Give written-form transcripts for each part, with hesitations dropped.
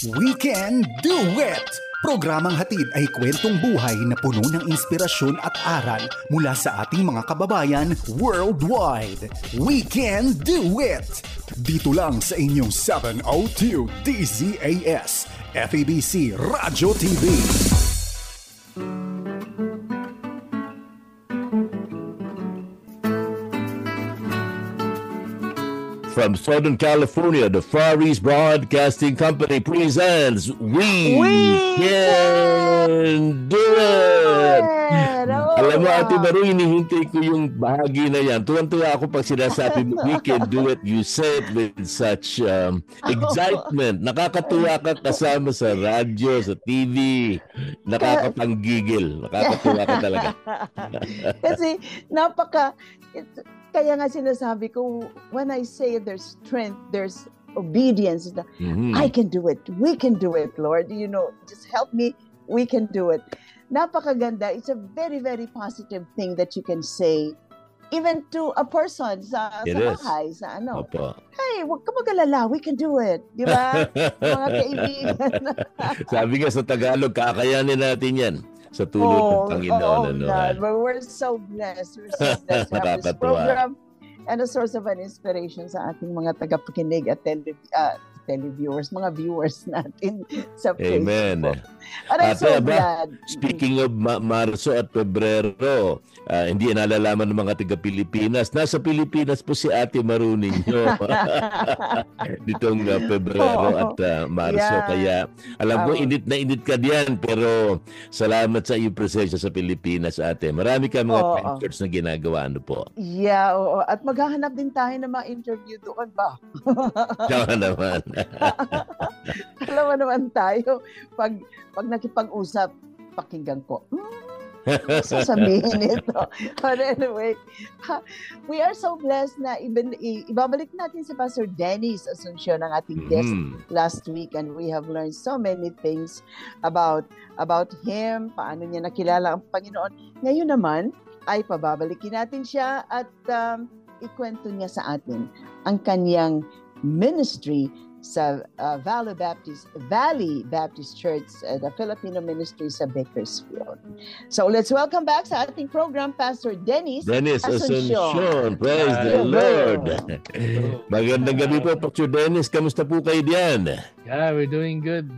We Can Do It! Programang hatid ay kwentong buhay na puno ng inspirasyon at aral mula sa ating mga kababayan worldwide. We Can Do It! Dito lang sa inyong 702 DZAS, FEBC Radio TV. From Southern California, the Far East Broadcasting Company presents We Can Do It! Alam mo, Ate Maru, hinihintay ko yung bahagi na yan. Tuwan-tuwa ako pag sinasabi mo, we can do it. You say it with such excitement. Nakakatuwa ka kasama sa radyo, sa TV. Nakakapanggigil. Nakakatuwa ka talaga. Kasi kaya nga sinasabi ko, when I say there's strength, there's obedience. I can do it. We can do it, Lord. You know, just help me. We can do it. Napakaganda. It's a very, very positive thing that you can say even to a person sa bahay, sa ano. Opo. Hey, huwag ka mag-alala. We can do it. Di ba? Mga kaibigan. Sabi nga sa Tagalog, kakayanin natin yan. Sa tulong ng Panginoon. We're so blessed. We're so blessed to have this program and a source of an inspiration sa ating mga tagapakinig at televiewers, mga viewers natin sa Facebook. Amen. And I'm so glad. Speaking of Marso at Pebrero, hindi nalalaman ng mga taga-Pilipinas. Nasa Pilipinas po si Ate Maru ninyo. Ditong Pebrero at Marso. Yeah. Kaya alam ko, init na init ka diyan. Pero salamat sa iyong presensya sa Pilipinas, Ate. Marami ka mga pictures na ginagawa. Ano po? Yeah, oo. At maghahanap din tayo ng mga interview doon ba? Diyan naman. Alam mo naman tayo, pag nakipag-usap, pakinggan ko. Sasabihin ito. But anyway, we are so blessed na ibabalik natin si Pastor Dennis Asuncion, ang ating guest last week, and we have learned so many things about him, paano niya nakilala ang Panginoon. Ngayon naman, ay pababalikin natin siya at ikwento niya sa atin ang kanyang ministry sa Valley Baptist Church, the Filipino ministry sa Bakersfield. So let's welcome back sa ating program, Pastor Dennis Asuncion. Praise the Lord. Magandang gabi po, Pastor Dennis. Kamusta po kayo diyan? Yeah, we're doing good.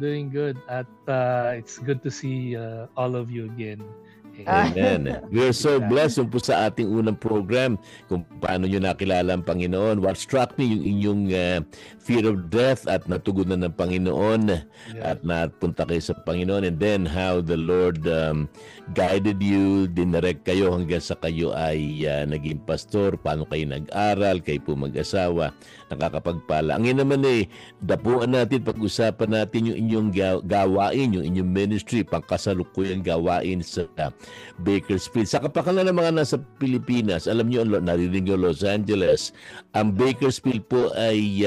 At it's good to see all of you again. Amen. We are so blessed po sa ating unang program kung paano nyo nakilala ang Panginoon. What struck me yung inyong fear of death at natugunan ng Panginoon at napunta kayo sa Panginoon, and then how the Lord guided you, dinirect kayo hanggang sa kayo ay naging pastor, paano kayo nag-aral, kayo po mag-asawa, nakakapagpala. Ang yun naman dapuan natin, pag-usapan natin yung inyong gawain, yung inyong ministry, pangkasalukuyang gawain sa Bakersfield. Sa kapakanan ng mga nasa Pilipinas, alam niyo, narinig niyo Los Angeles. Ang Bakersfield po ay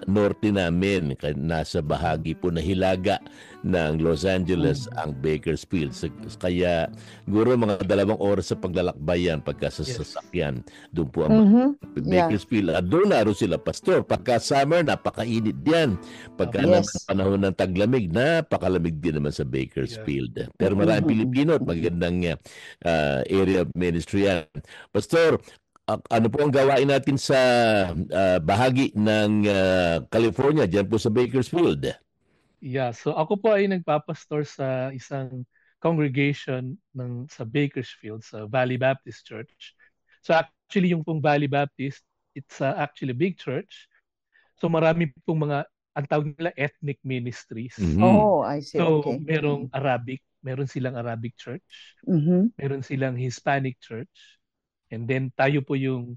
norte namin. Nasa bahagi po na hilaga ng Los Angeles ang Bakersfield. Kaya siguro mga 2 oras sa paglalakbayan pagka sa sasakyan. Doon po ang Bakersfield. At doon naroon sila, pastor. Pagka summer, napakainit diyan. Pagka panahon ng taglamig, napakalamig din naman sa Bakersfield. Pero maraming Pilipino at magandang area of ministry yan. Pastor, ano po ang gawain natin sa bahagi ng California, dyan po sa Bakersfield? Yeah, so ako po ay nagpapastor sa isang congregation sa Bakersfield, sa Valley Baptist Church. So actually yung pong Valley Baptist, it's actually a big church. So marami pong ang tawag nila ethnic ministries. Oh, I see. So okay. Meron silang Arabic church, meron silang Hispanic church, and then tayo po yung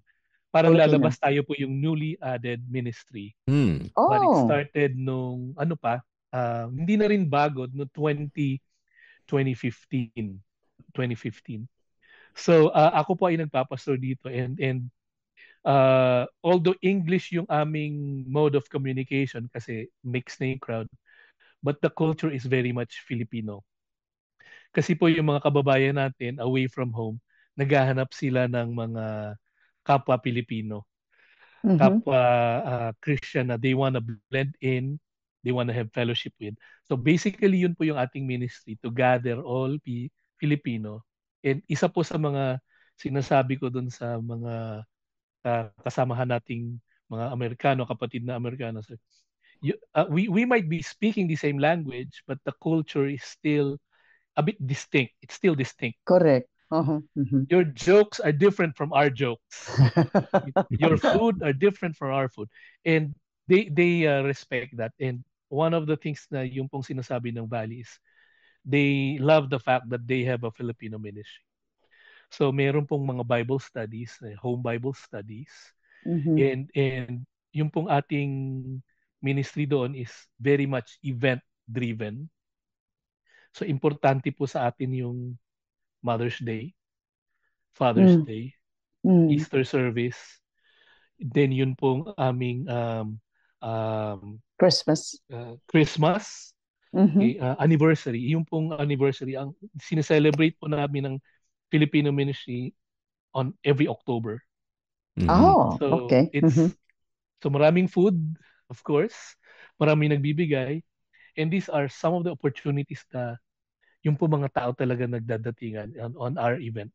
parang lalabas tayo po yung newly added ministry. But it started nung hindi na rin bago no 2015. So ako po ay nagpapastor dito, and although English yung aming mode of communication kasi mixed na yung crowd, but the culture is very much Filipino. Kasi po yung mga kababayan natin away from home, naghahanap sila ng mga kapwa Pilipino, kapwa Christian na they wanna blend in they want to have fellowship with. So basically, yun po yung ating ministry, to gather all Filipino. And isa po sa mga sinasabi ko doon sa mga kasamahan nating mga Amerikano, kapatid na Amerikano, we might be speaking the same language, but the culture is still a bit distinct. It's still distinct. Correct. Uh-huh. Mm-hmm. Your jokes are different from our jokes. Your food are different from our food. And they respect that. And one of the things na yung pong sinasabi ng Valley is they love the fact that they have a Filipino ministry. So meron pong mga Bible studies, home Bible studies. Mm-hmm. And yung pong ating ministry doon is very much event driven. So importante po sa atin yung Mother's Day, Father's Day, Easter service. Then yun pong aming Christmas. Christmas, anniversary. Yung pong anniversary, ang sineselebrate po namin ng Filipino ministry on every October. Oh, so okay. So maraming food, of course. Maraming nagbibigay. And these are some of the opportunities na yung po mga tao talaga nagdadatingan on our event.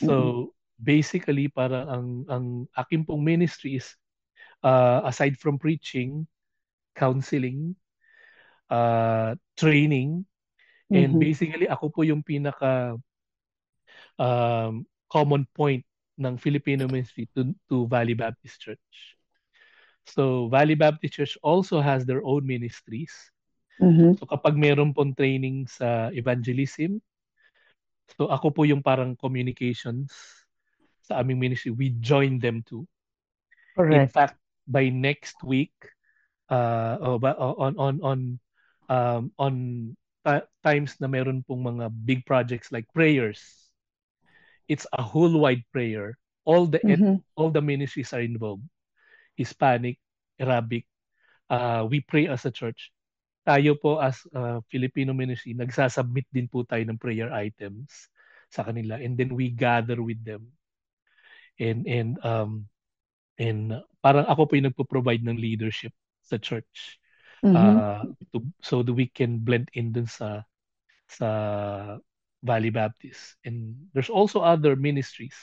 So basically, para ang aking pong ministry is aside from preaching, counseling, training, and basically ako po yung pinaka common point ng Filipino ministry to Valley Baptist Church. So Valley Baptist Church also has their own ministries. So kapag meron pong training sa evangelism, so ako po yung parang communications sa aming ministry. We join them too. Correct. In fact, by next week, on times na meron pong mga big projects like prayers, it's a whole wide prayer. All the ministries are involved. Hispanic, Arabic. We pray as a church. Tayo po as Filipino ministry, nagsasubmit din po tayo ng prayer items sa kanila, and then we gather with them. And parang ako po yung nagpo-provide ng leadership sa church. So that we can blend in dun sa Valley Baptist. And there's also other ministries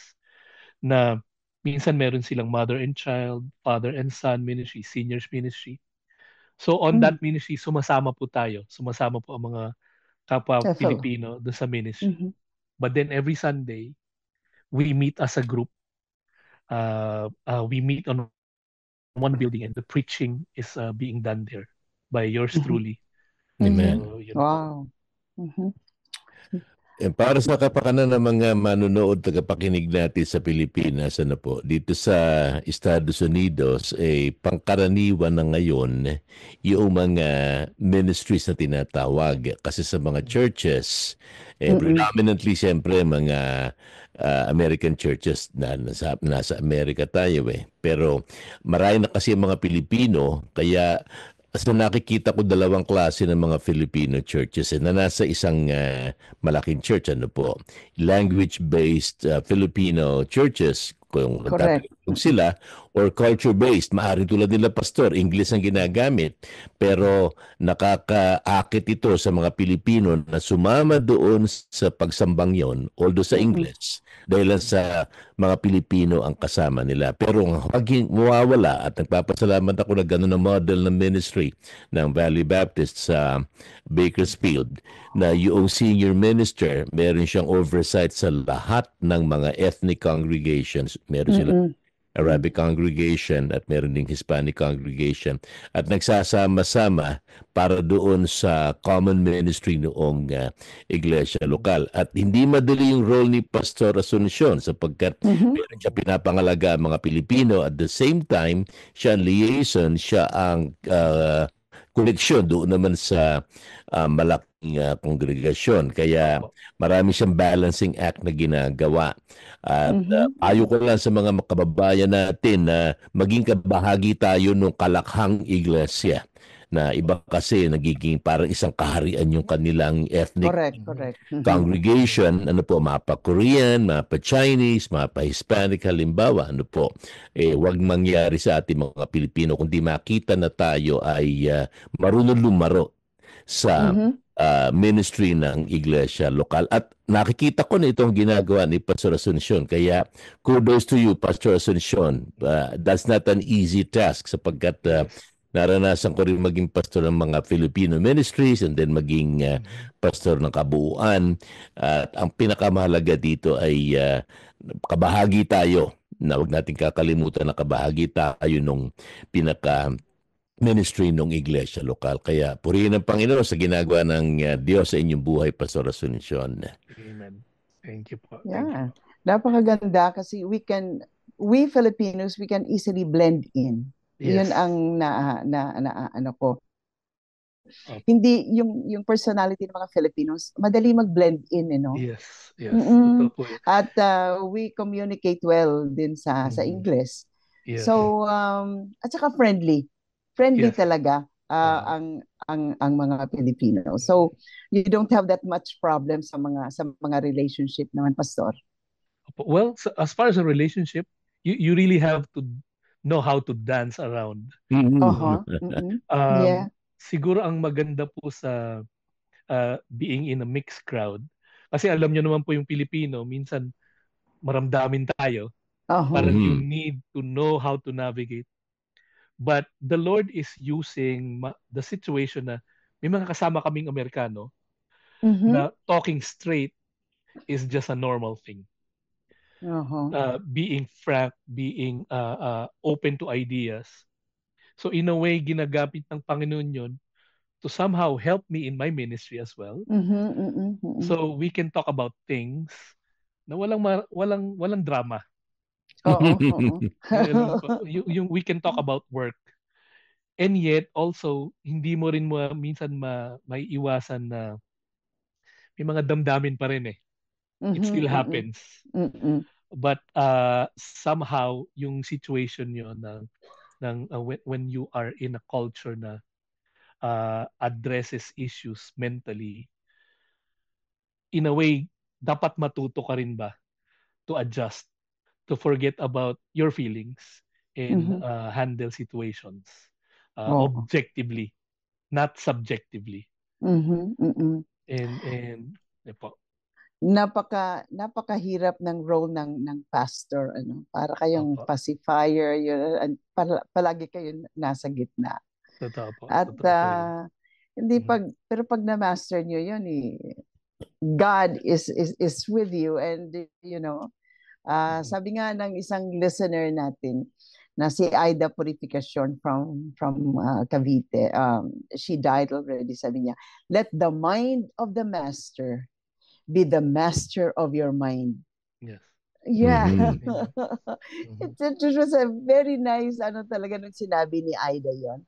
na minsan meron silang mother and child, father and son ministry, seniors ministry. So on that ministry, sumasama po tayo. Sumasama po ang mga kapwa Pilipino doon sa ministry. But then every Sunday, we meet as a group. We meet on one building, and the preaching is being done there by yours truly. Amen. So, wow. Para sa kapakanan ng mga manonood, tagapakinig natin sa Pilipinas, dito sa Estados Unidos, pangkaraniwan na ngayon yung mga ministries na tinatawag. Kasi sa mga churches, predominantly siyempre mga American churches na nasa Amerika tayo Pero marami na kasi mga Pilipino, kaya so nakikita ko dalawang klase ng mga Filipino churches na nasa isang malaking church, language-based Filipino churches, kung sila, or culture-based, maaaring tulad nila pastor, English ang ginagamit, pero nakakaakit ito sa mga Pilipino na sumama doon sa pagsambang yon, although sa English, dahil sa mga Pilipino ang kasama nila. Pero huwag mawawala, at nagpapasalamat ako na gano'n ang model ng ministry ng Valley Baptist sa Bakersfield, na yung senior minister, meron siyang oversight sa lahat ng mga ethnic congregations. Meron sila Arabic congregation at meron ding Hispanic congregation, at nagsasama-sama para doon sa common ministry noong iglesia lokal. At hindi madali yung role ni Pastor Asuncion sapagkat meron siya pinapangalaga ang mga Pilipino, at the same time siya ang liaison, siya ang koneksyon doon naman sa malaking kongregasyon. Kaya marami siyang balancing act na ginagawa. At payo ko lang sa mga kababayan natin na maging kabahagi tayo ng kalakhang iglesia na iba kasi nagiging parang isang kaharian yung kanilang ethnic Correct. congregation, ano po, mapa Korean, mapa Chinese, mapa Hispanic, halimbawa, ano po, wag mangyari sa ating mga Pilipino kundi makita na tayo ay marunong lumaro sa ministry ng iglesia lokal. At nakikita ko na itong ginagawa ni Pastor Asuncion. Kaya kudos to you, Pastor Asuncion. That's not an easy task sapagkat naranasan ko rin maging pastor ng mga Filipino ministries and then maging pastor ng kabuuan. At ang pinakamahalaga dito ay kabahagi tayo na huwag natin kakalimutan na kabahagi tayo nung pinaka ministry ng iglesia lokal. Kaya purihin ang Panginoon sa ginagawa ng Diyos sa inyong buhay, Pastor Asuncion. Amen. Thank you po. Yeah. Napakaganda kasi we Filipinos, we can easily blend in. Yes. Yun ang ano ko. Hindi yung personality ng mga Filipinos, madali mag-blend in, you know. Yes. Totoo po yun. At we communicate well din sa English. Yes. So at saka friendly Yes. talaga ang mga Pilipino. So you don't have that much problem sa mga relationship naman, Pastor. Well, so as far as a relationship, you really have to know how to dance around. Yeah. Siguro ang maganda po sa being in a mixed crowd, kasi alam nyo naman po yung Pilipino, minsan maramdamin tayo. Parang you need to know how to navigate. But the Lord is using the situation na may mga kasama kaming Amerikano na talking straight is just a normal thing. Being frank, being open to ideas. So in a way, ginagamit ng Panginoon yun to somehow help me in my ministry as well. So we can talk about things na walang drama. We can talk about work. And yet also hindi mo rin minsan may iwasan na may mga damdamin pa rin eh. It still happens. But somehow yung situation yun when you are in a culture na addresses issues mentally, in a way dapat matuto ka rin ba to adjust, to forget about your feelings and handle situations objectively, not subjectively. And po. Napakahirap ng role ng pastor, ano, para kayong pacifier, yun, palagi kayo nasa gitna. Totoo po. At hindi pero pag na-master niyo yun, God is with you, and you know, sabi nga ng isang listener natin na si Aida Purificacion from Cavite, she died already, sabi niya, let the mind of the master be the master of your mind. Yes. Yeah. It was a very nice talaga nung sinabi ni Aida yon.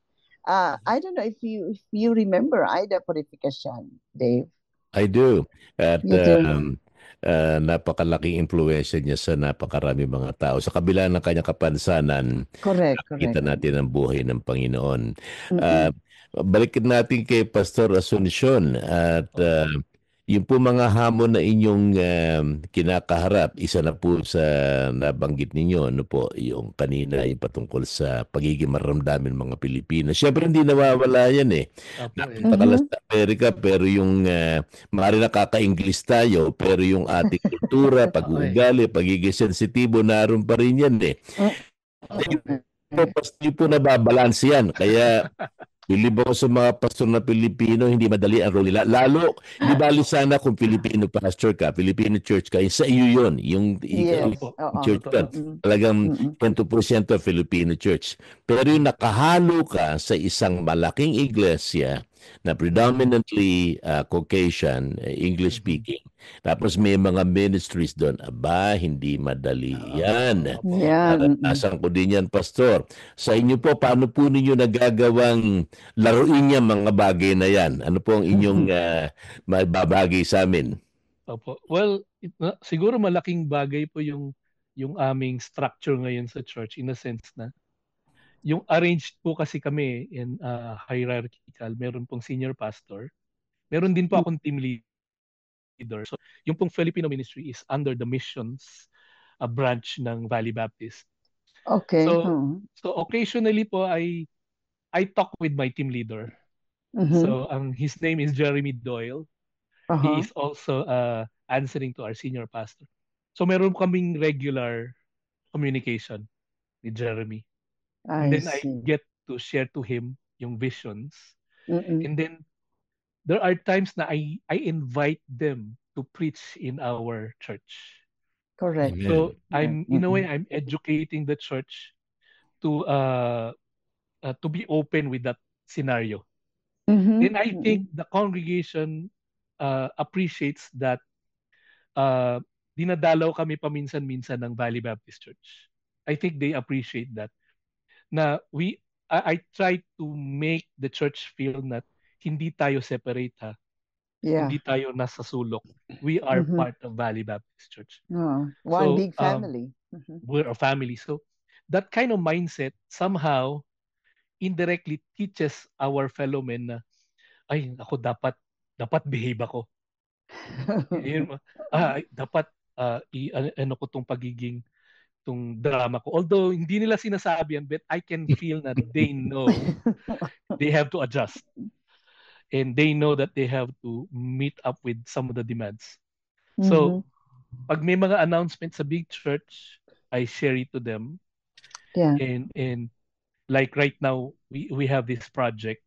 I don't know if you remember Aida Purificacion, Dave. I do. At You do. Napakalaking impluwensya niya sa napakarami mga tao. Sa kabila ng kanyang kapansanan, nakita natin ang buhay ng Panginoon. Balikin natin kay Pastor Asuncion at yung po mga hamon na inyong kinakaharap, isa na po sa nabanggit ninyo, ano po, yung kanina, yung patungkol sa pagiging maramdamin mga Pilipino. Siyempre, hindi nawawala yan eh. Napunta sa Amerika, pero yung maaari nakaka-English tayo, pero yung ating kultura, pag-uugali, pagiging sensitibo, naroon pa rin yan eh. Hindi po nababalanse yan. Kaya bilib ako sa mga pastor na Pilipino, hindi madali ang role nila. Lalo, di bali sana kung Filipino pastor ka, Filipino church ka, sa iyo yun, yung church ka. Talagang 100% Filipino church. Pero yung nakahalo ka sa isang malaking iglesia na predominantly Caucasian, English speaking, tapos may mga ministries doon, hindi madali yan. Naranasan ko din yan, Pastor. Sa inyo po, paano po ninyo nagagawang laruin niya mga bagay na yan? Ano po ang inyong mababagay sa amin? Opo. Well, siguro malaking bagay po yung aming structure ngayon sa church in a sense na yung arranged po kasi kami in hierarchical, meron pong senior pastor, meron din po akong team leader. So yung pong Filipino ministry is under the missions branch ng Valley Baptist. Okay. So occasionally po I talk with my team leader. So his name is Jeremy Doyle. He is also answering to our senior pastor. So meron kaming regular communication with Jeremy. And then I get to share to him yung visions. And then there are times na I invite them to preach in our church. Correct. Amen. So I'm in a way I'm educating the church to be open with that scenario. And I think the congregation appreciates that dinadalaw kami paminsan-minsan ng Valley Baptist Church. I think they appreciate that. Na I try to make the church feel that hindi tayo separate ha. Yeah. Hindi tayo nasa sulok. We are part of Valley Baptist Church. One big family. We're a family. So that kind of mindset somehow indirectly teaches our fellow men na ay ako dapat behave ako. Dapat ano ko tong pagiging tong drama ko. Although hindi nila sinasabi yan, but I can feel that they know they have to adjust. And they know that they have to meet up with some of the demands. So, pag may mga announcements sa big church, I share it to them. Yeah. And like right now, we have this project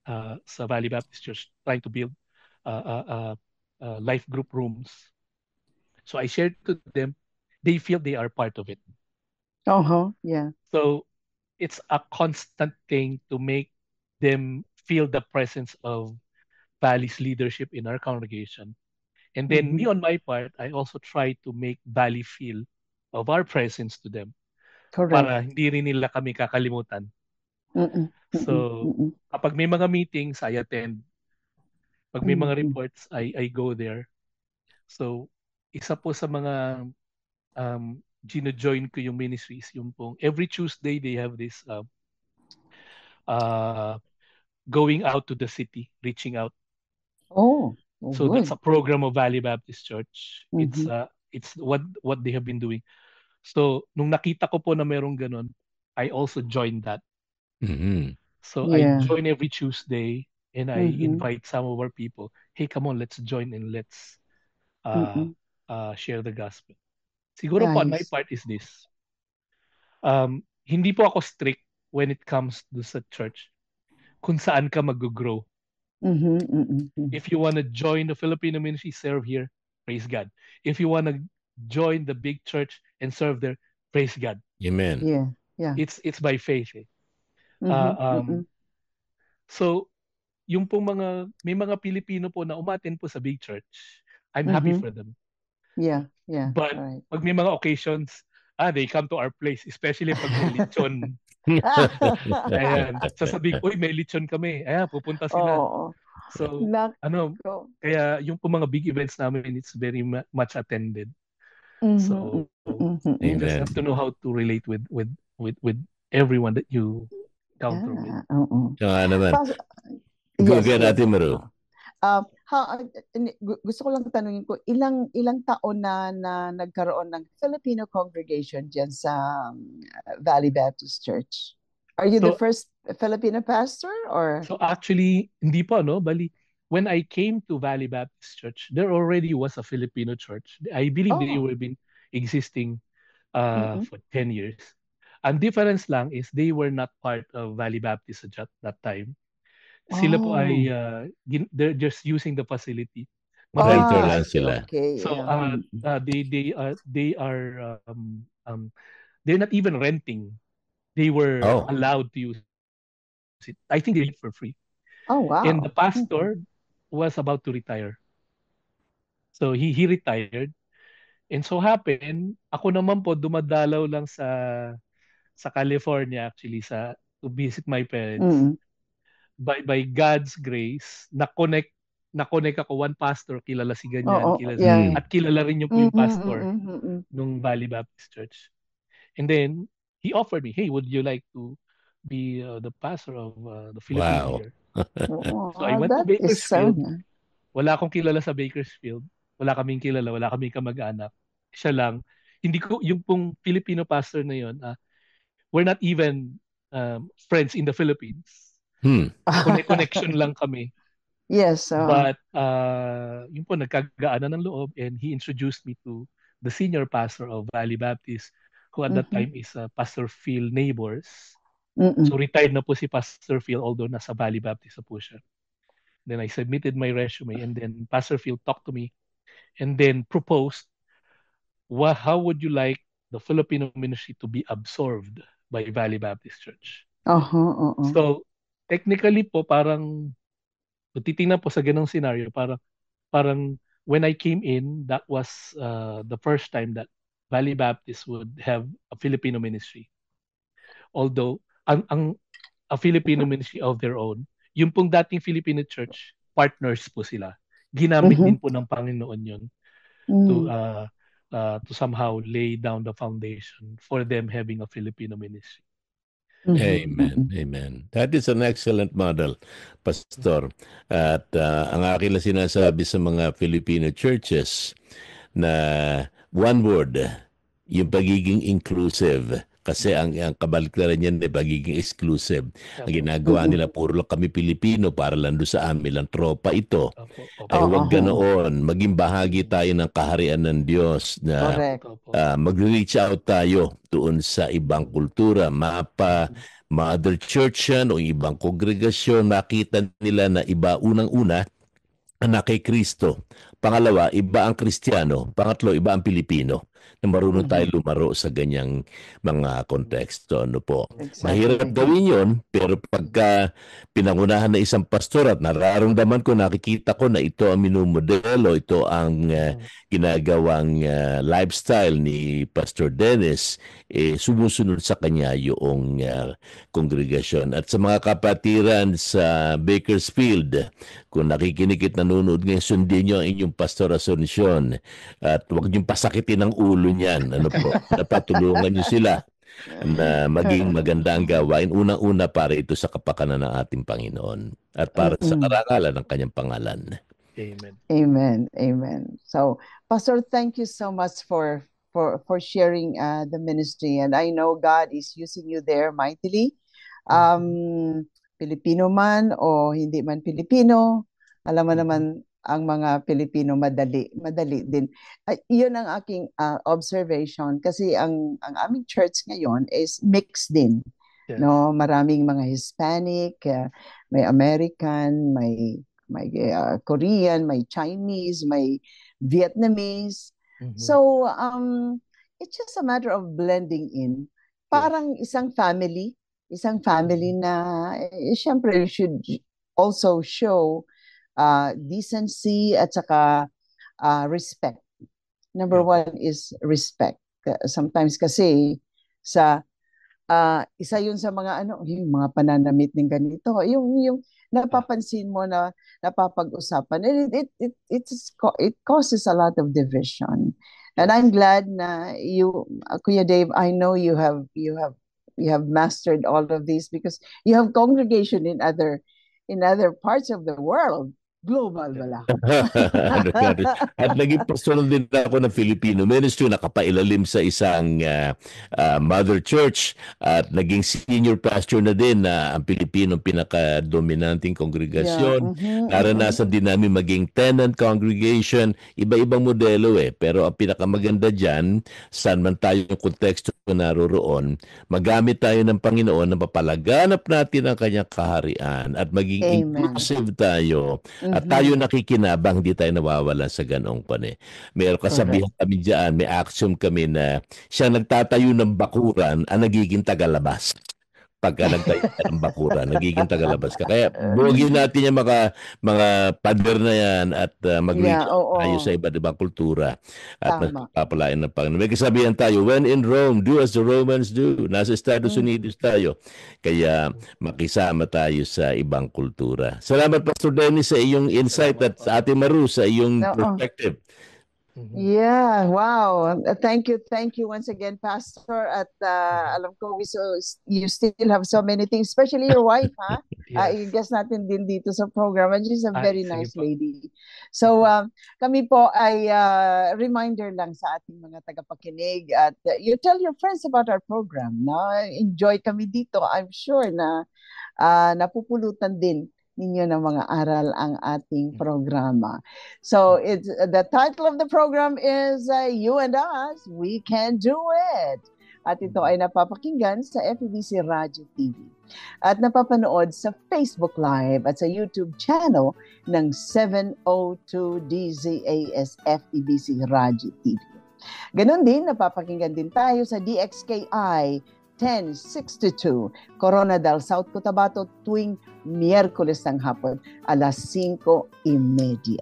sa Valley Baptist Church trying to build life group rooms. So I shared to them, they feel they are part of it. Yeah. So it's a constant thing to make them feel the presence of Valley's leadership in our congregation. And then me on my part, I also try to make Valley feel of our presence to them. Correct. Para hindi rin nila kami kakalimutan. So kapag may mga meetings, I attend. Pag may mga reports, I go there. So isa po sa mga gino-join ko yung ministries, yung pong every Tuesday they have this going out to the city, reaching out. So good. that's a program of Valley Baptist Church. It's what they have been doing. So nung nakita ko po na merong ganun, I also joined that. So I join every Tuesday and I invite some of our people. Hey, come on, let's join and let's share the gospel. Siguro po, my part is this. Hindi po ako strict when it comes to sa church kung saan ka mag-grow. If you want to join the Filipino ministry, serve here, praise God. If you want to join the big church and serve there, praise God. Amen. Yeah. It's by faith. So, yung pong may mga Pilipino po na umattend po sa big church, I'm happy for them. Yeah. But pag may mga occasions, they come to our place, especially pag may lechon. Ayan, sasabihin, uy, may lechon kami. Ayan, pupunta sila. So, kaya yung po mga big events namin, it's very much attended. So, you just have to know how to relate with everyone that you encounter with. Naman. Go get natin, Maru. Gusto ko lang tanungin ko, ilang taon na nagkaroon ng Filipino congregation dyan sa Valley Baptist Church? Are you the first Filipino pastor or? So actually, hindi po, no? Bali, when I came to Valley Baptist Church, there already was a Filipino church. I believe they were been existing for 10 years. Ang difference lang is they were not part of Valley Baptist at that time. Sila po ay they're just using the facility. Renter lang sila. Okay. So they are they're not even renting. They were allowed to use it. I think they did it for free. Oh wow. And the pastor was about to retire. So he retired. And so happened, ako naman po dumadalaw lang sa California actually to visit my parents. By God's grace, na-connect ako, one pastor, kilala si ganyan, at kilala rin yung pastor nung Valley Baptist Church. And then, he offered me, hey, would you like to be the pastor of the Filipino Wow. here? Oh, So I went to that is so Bakersfield. nice. Wala akong kilala sa Bakersfield. Wala kaming kilala, wala kaming kamag-anak. Siya lang. Hindi ko, yung pong Filipino pastor na yun, we're not even friends in the Philippines. Connection lang kami. Yes. But yun po, nagkagaanan ng loob, and he introduced me to the senior pastor of Valley Baptist, who at that time is Pastor Phil Neighbors. So retired na po si Pastor Phil, although nasa Valley Baptist na po siya. Then I submitted my resume, and then Pastor Phil talked to me and then proposed, how would you like the Filipino ministry to be absorbed by Valley Baptist Church? So technically po, parang kung titingnan po sa ganong scenario, parang when I came in, that was the first time that Valley Baptist would have a Filipino ministry. Although, a Filipino ministry of their own, yung pong dating Filipino church, partners po sila. Ginamit din po ng Panginoon yun to somehow lay down the foundation for them having a Filipino ministry. Amen. Amen. That is an excellent model, Pastor. At ang akin lang sinasabi sa mga Filipino churches na one word, yung pagiging inclusive. Kasi ang kabaliktaran niyan ay pagiging exclusive. Ang ginagawa nila, puro lang kami Pilipino para lang doon sa amin lang tropa ito. Ay huwag ganoon. Maging bahagi tayo ng kaharian ng Diyos na mag-reach out tayo doon sa ibang kultura. Mother Church yan o ibang kongregasyon, makita nila na iba unang-una anak kay Kristo. Pangalawa, iba ang Kristiyano. Pangatlo, iba ang Pilipino. Na marunong tayo lumaro sa ganyang mga konteksto. Ano po? Exactly. Mahirap gawin yun, pero pagka pinangunahan na isang pastor at nararamdaman ko, nakikita ko na ito ang minumodelo, ito ang ginagawang lifestyle ni Pastor Dennis, sumusunod sa kanya yung kongregasyon. At sa mga kapatiran sa Bakersfield, kung nakikinig at nanonood ngayon, sundin nyo ang inyong Pastor Asuncion at huwag niyong pasakitin ang ulo niyan. Ano po? Napatulungan niyo sila na maging maganda ang gawain. Unang-una para ito sa kapakanan ng ating Panginoon at para sa karangalan ng kanyang pangalan. Amen. Amen. Amen. So, Pastor, thank you so much for sharing the ministry, and I know God is using you there mightily. Pilipino man o hindi man Pilipino, alam mo naman ang mga Pilipino madali din. Yun ang aking observation kasi ang aming church ngayon is mixed din. Yes. No, maraming mga Hispanic, may American, may Korean, may Chinese, may Vietnamese. So it's just a matter of blending in. Parang isang family na syempre should also show decency at saka respect. Number one is respect. Sometimes kasi sa isa yun sa mga yung mga pananamit ng ganito, yung napapansin mo na napapag-usapan, and it causes a lot of division. And I'm glad na you, Kuya Dave, I know you have mastered all of these because you have congregation in other parts of the world. Global bala. At naging pastor din ako ng Filipino ministry, nakapailalim sa isang mother church at naging senior pastor na din na ang Pilipino pinaka-dominanting kongregasyon. Naranasan din namin maging tenant congregation, iba-ibang modelo pero ang pinakamaganda dyan, saan man tayo yung konteksto naroroon, magamit tayo ng Panginoon na mapalaganap natin ang kanyang kaharian at maging inclusive tayo. At tayo nakikinabang, hindi tayo nawawala sa ganong pane. Mayroon kasabihan kami dyan, may action kami na siya nagtatayo ng bakuran ang nagiging tagalabas. Pagka nagtayo ng bakuran, nagiging tagalabas ka. Kaya buwagin natin yung mga pader na yan at mag-reach tayo sa iba't ibang kultura at magpapalain ng Panginoon. May kasabihan tayo, when in Rome, do as the Romans do. Nasa Estados Unidos tayo. Kaya makisama tayo sa ibang kultura. Salamat, Pastor Dennis, sa iyong insight at sa Ate Maru sa iyong perspective. Yeah, wow. Thank you once again, Pastor. At alam ko, you still have so many things, especially your wife, ha? I Yes. guess natin din dito sa program. And she's a very Sige nice po. lady. So, kami po ay reminder lang sa ating mga tagapakinig at you tell your friends about our program. No? Enjoy kami dito. I'm sure na napupulutan din ninyo ng mga aral ang ating programa. So it's the title of the program is You and Us, We Can Do It. At ito ay napapakinggan sa FEBC Radio TV at napapanood sa Facebook Live at sa YouTube channel ng 702 DZAS FEBC Radio TV. Ganon din, napapakinggan din tayo sa DXKI 1062 Coronadal, South Cotabato tuwing Miyerkules ng hapon, alas 5:30.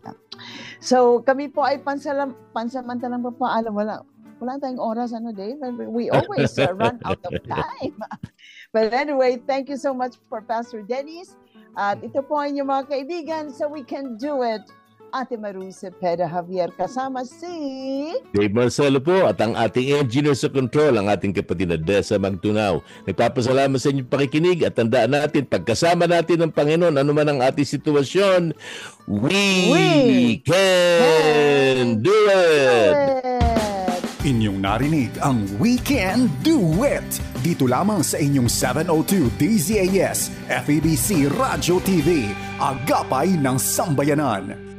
So kami po ay pansamantalang papaalam. Wala tayong oras, Dave? We always run out of time. But anyway, thank you so much for Pastor Dennis. At ito po ang inyong mga kaibigan, so we can do it. Ate Maru Cepeda Javier kasama si Dave Marcelo po at ang ating engineer sa control, ang ating kapatid na Desa Magtunaw. Nagpapasalamat sa inyong pakikinig at tandaan natin, pagkasama natin ng Panginoon, ano man ang ating sitwasyon, we can do it! Inyong narinig ang We Can Do It dito lamang sa inyong 702 DZAS FEBC Radio TV, agapay ng sambayanan.